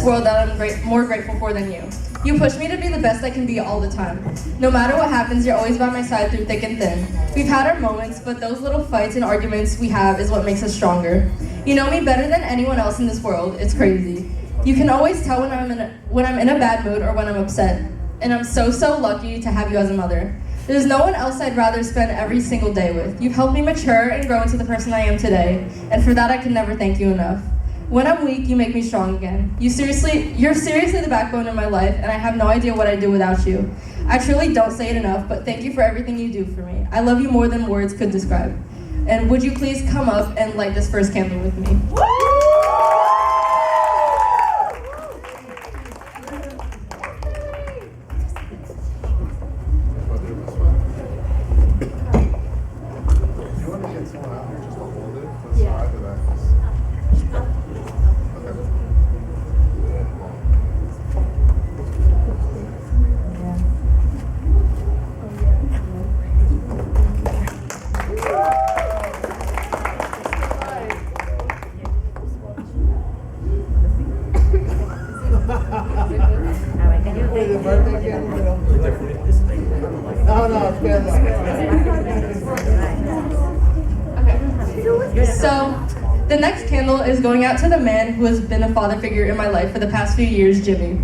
world that I'm more grateful for than you. You push me to be the best I can be all the time. No matter what happens, you're always by my side through thick and thin. We've had our moments, but those little fights and arguments we have is what makes us stronger. You know me better than anyone else in this world. It's crazy. You can always tell when I'm in a bad mood or when I'm upset. And I'm so lucky to have you as a mother. There's no one else I'd rather spend every single day with. You've helped me mature and grow into the person I am today, and for that I can never thank you enough. When I'm weak, you make me strong again. You're seriously the backbone of my life, and I have no idea what I'd do without you. I truly don't say it enough, but thank you for everything you do for me. I love you more than words could describe. And would you please come up and light this first candle with me? So, the next candle is going out to the man who has been a father figure in my life for the past few years, Jimmy.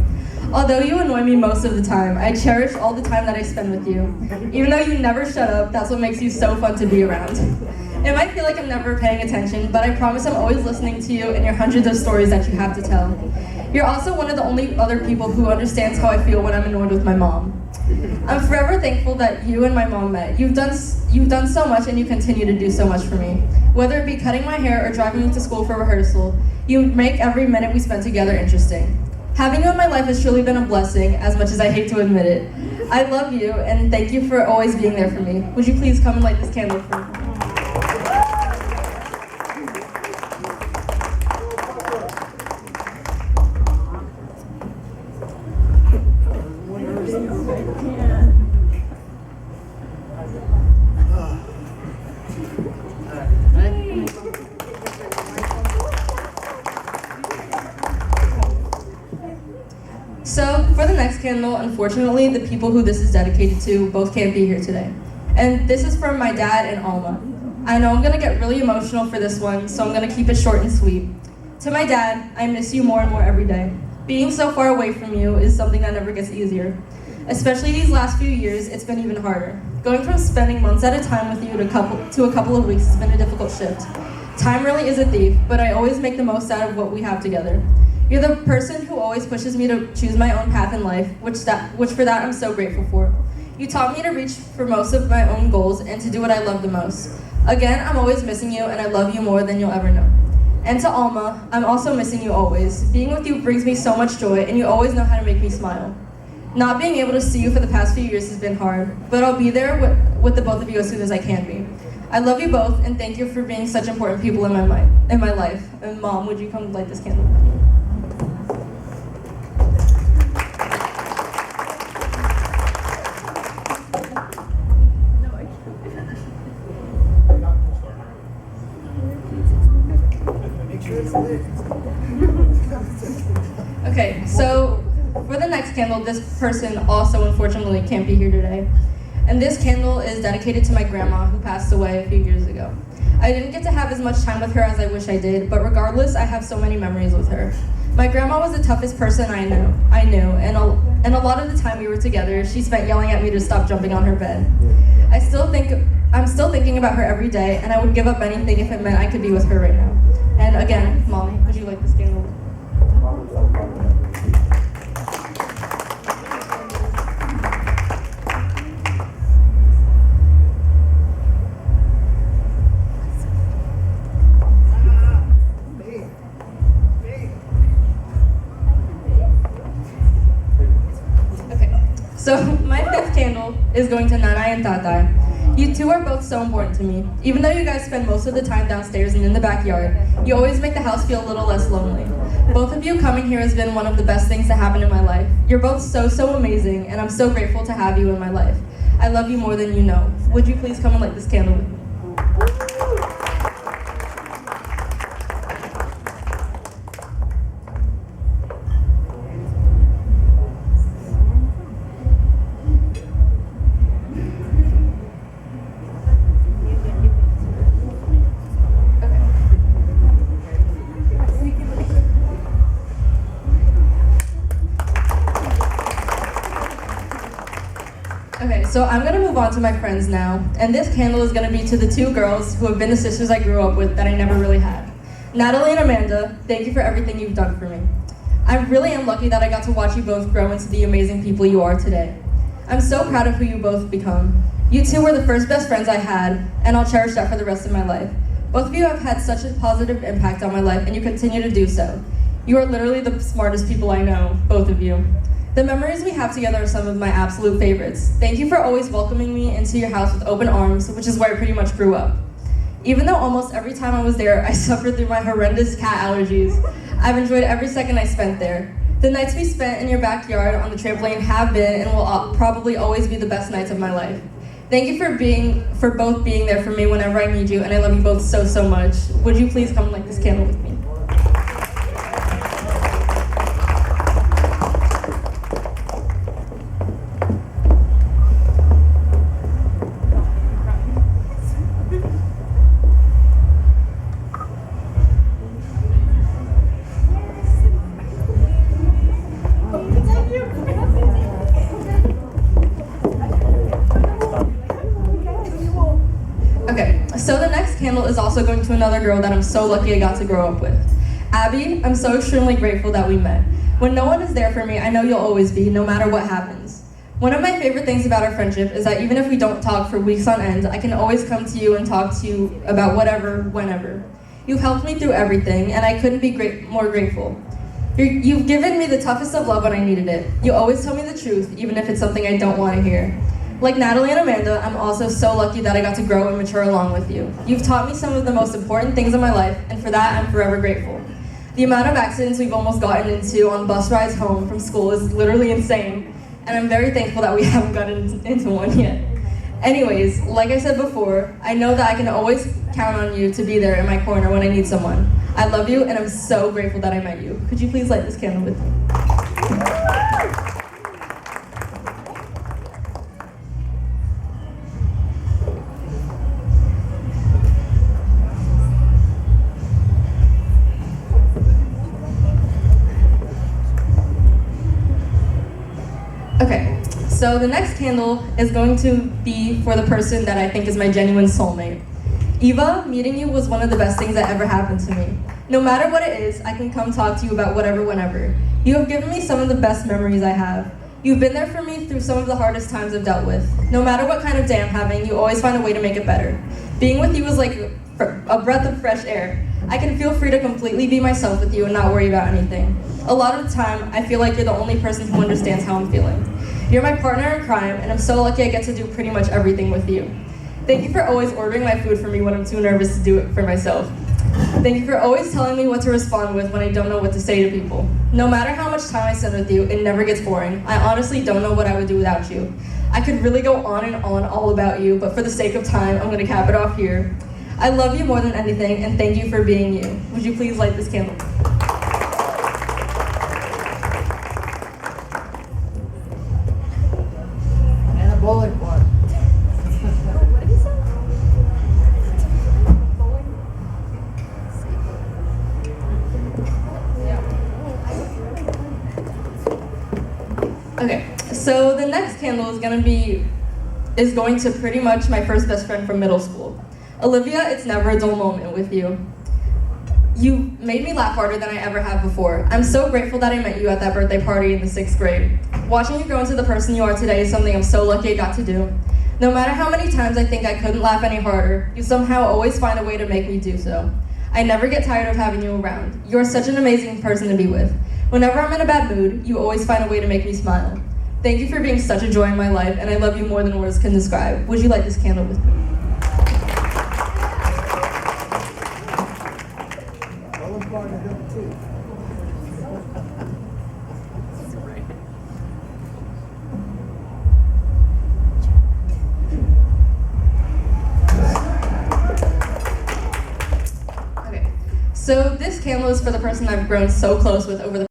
Although you annoy me most of the time, I cherish all the time that I spend with you. Even though you never shut up, that's what makes you so fun to be around. It might feel like I'm never paying attention, but I promise I'm always listening to you and your hundreds of stories that you have to tell. You're also one of the only other people who understands how I feel when I'm annoyed with my mom. I'm forever thankful that you and my mom met. You've done so much and you continue to do so much for me. Whether it be cutting my hair or driving me to school for rehearsal, you make every minute we spend together interesting. Having you in my life has truly been a blessing, as much as I hate to admit it. I love you and thank you for always being there for me. Would you please come and light this candle for me? So, for the next candle, unfortunately, the people who this is dedicated to both can't be here today. And this is from my dad and Alma. I know I'm gonna get really emotional for this one, so I'm gonna keep it short and sweet. To my dad, I miss you more and more every day. Being so far away from you is something that never gets easier. Especially these last few years, it's been even harder. Going from spending months at a time with you to a couple of weeks has been a difficult shift. Time really is a thief, but I always make the most out of what we have together. You're the person who always pushes me to choose my own path in life, which for that I'm so grateful for. You taught me to reach for most of my own goals and to do what I love the most. Again, I'm always missing you and I love you more than you'll ever know. And to Alma, I'm also missing you always. Being with you brings me so much joy and you always know how to make me smile. Not being able to see you for the past few years has been hard, but I'll be there with the both of you as soon as I can be. I love you both and thank you for being such important people in my life. And Mom, would you come light this candle? Okay, so for the next candle, this person also unfortunately can't be here today. And this candle is dedicated to my grandma who passed away a few years ago. I didn't get to have as much time with her as I wish I did, but regardless, I have so many memories with her. My grandma was the toughest person I knew, and a lot of the time we were together, she spent yelling at me to stop jumping on her bed. I'm still thinking about her every day, and I would give up anything if it meant I could be with her right now. And again, Mom, would you like this candle? So my fifth candle is going to Nanai and Tatai. You two are both so important to me. Even though you guys spend most of the time downstairs and in the backyard, you always make the house feel a little less lonely. Both of you coming here has been one of the best things to happen in my life. You're both so amazing, and I'm so grateful to have you in my life. I love you more than you know. Would you please come and light this candle with me? so I'm gonna move on to my friends now, and this candle is gonna be to the two girls who have been the sisters I grew up with that I never really had. Natalie and Amanda, thank you for everything you've done for me. I really am lucky that I got to watch you both grow into the amazing people you are today. I'm so proud of who you both become. You two were the first best friends I had, and I'll cherish that for the rest of my life. Both of you have had such a positive impact on my life, and you continue to do so. You are literally the smartest people I know, both of you. The memories we have together are some of my absolute favorites. Thank you for always welcoming me into your house with open arms, which is where I pretty much grew up. Even though almost every time I was there, I suffered through my horrendous cat allergies, I've enjoyed every second I spent there. The nights we spent in your backyard on the trampoline have been and will probably always be the best nights of my life. Thank you for both being there for me whenever I need you, and I love you both so, so much. Would you please come light this candle with me? Okay, so the next candle is also going to another girl that I'm so lucky I got to grow up with. Abby, I'm so extremely grateful that we met. When no one is there for me, I know you'll always be, no matter what happens. One of my favorite things about our friendship is that even if we don't talk for weeks on end, I can always come to you and talk to you about whatever, whenever. You've helped me through everything, and I couldn't be more grateful. You've given me the toughest of love when I needed it. You always tell me the truth, even if it's something I don't want to hear. Like Natalie and Amanda, I'm also so lucky that I got to grow and mature along with you. You've taught me some of the most important things in my life, and for that, I'm forever grateful. The amount of accidents we've almost gotten into on bus rides home from school is literally insane, and I'm very thankful that we haven't gotten into one yet. Anyways, like I said before, I know that I can always count on you to be there in my corner when I need someone. I love you, and I'm so grateful that I met you. Could you please light this candle with me? Okay, so the next candle is going to be for the person that I think is my genuine soulmate. Eva, meeting you was one of the best things that ever happened to me. No matter what it is, I can come talk to you about whatever, whenever. You have given me some of the best memories I have. You've been there for me through some of the hardest times I've dealt with. No matter what kind of day I'm having, you always find a way to make it better. Being with you is like a breath of fresh air. I can feel free to completely be myself with you and not worry about anything. A lot of the time, I feel like you're the only person who understands how I'm feeling. You're my partner in crime, and I'm so lucky I get to do pretty much everything with you. Thank you for always ordering my food for me when I'm too nervous to do it for myself. Thank you for always telling me what to respond with when I don't know what to say to people. No matter how much time I spend with you, it never gets boring. I honestly don't know what I would do without you. I could really go on and on all about you, but for the sake of time, I'm gonna cap it off here. I love you more than anything, and thank you for being you. Would you please light this candle? And a bowling ball. What did he say? Okay, so the next candle is going to pretty much my first best friend from middle school. Olivia, it's never a dull moment with you. You made me laugh harder than I ever have before. I'm so grateful that I met you at that birthday party in the 6th grade. Watching you grow into the person you are today is something I'm so lucky I got to do. No matter how many times I think I couldn't laugh any harder, you somehow always find a way to make me do so. I never get tired of having you around. You are such an amazing person to be with. Whenever I'm in a bad mood, you always find a way to make me smile. Thank you for being such a joy in my life, and I love you more than words can describe. Would you light this candle with me? Okay, so this candle is for the person I've grown so close with over the